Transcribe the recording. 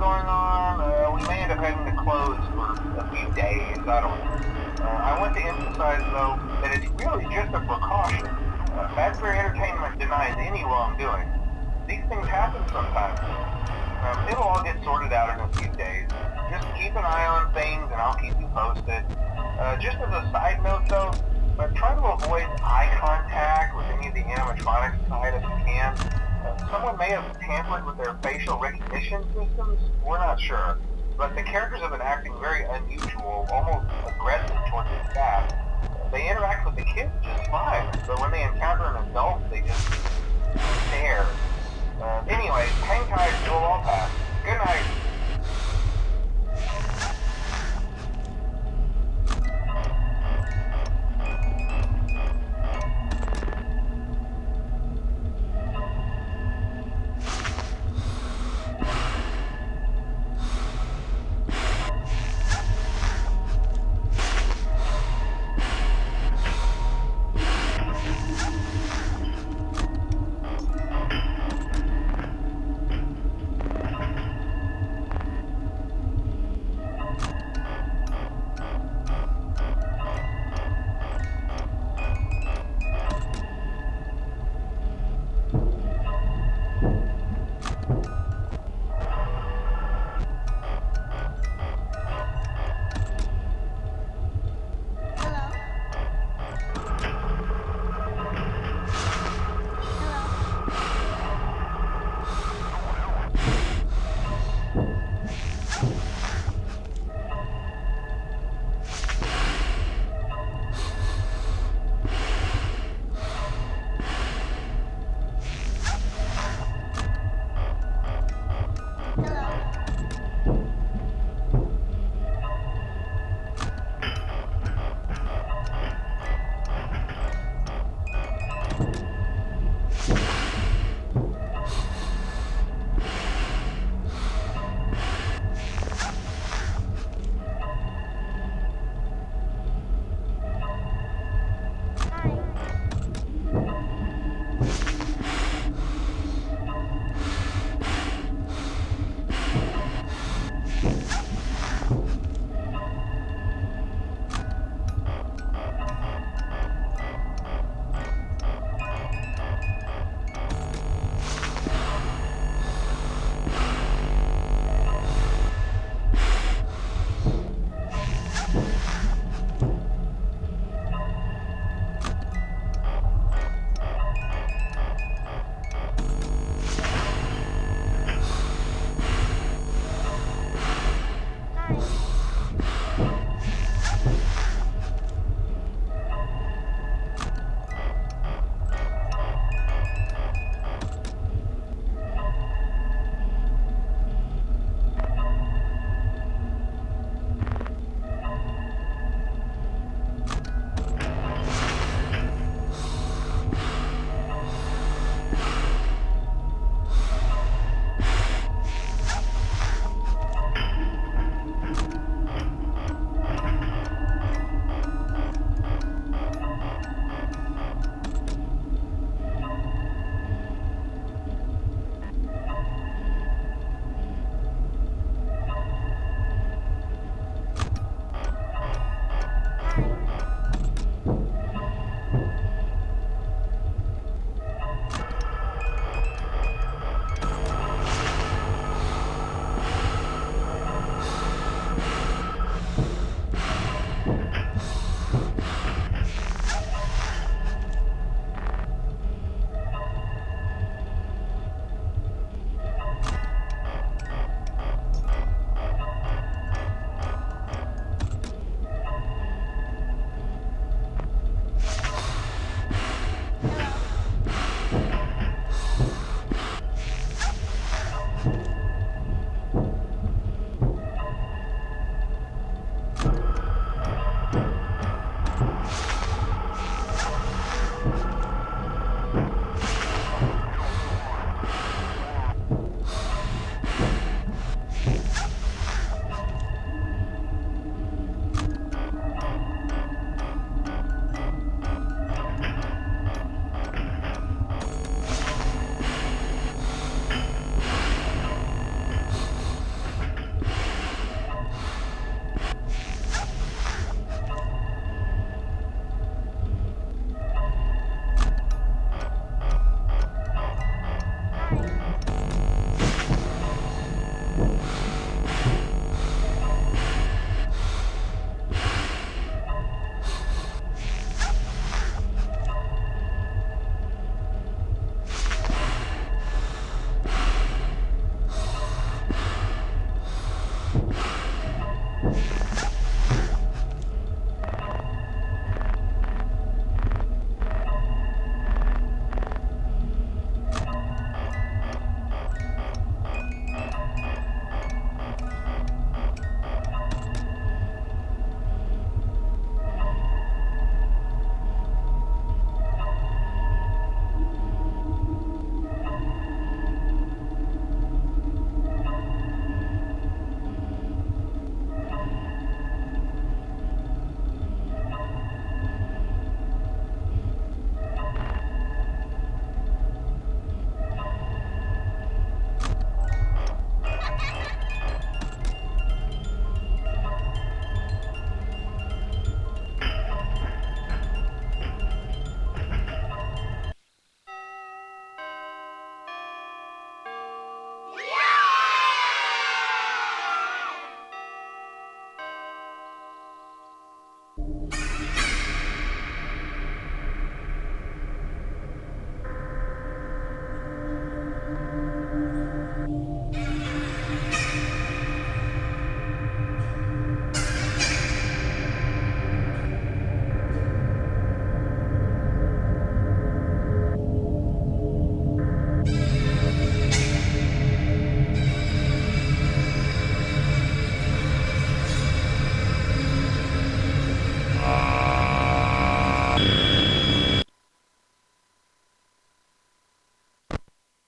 going on. We may end up having to close for a few days. I don't know. I want to emphasize, though, that it's really just a precaution. Fazbear Entertainment denies any wrongdoing. These things happen sometimes. It'll all get sorted out in a few days. Just keep an eye on things, and I'll keep you posted. Just as a side note, though, try to avoid eye contact with any of the animatronics tonight if you can. Someone may have tampered with their facial recognition systems. We're not sure. But the characters have been acting very unusual, almost aggressive towards the staff. They interact with the kids just fine, but when they encounter an adult, they just stare. Anyway, hang tight. We'll all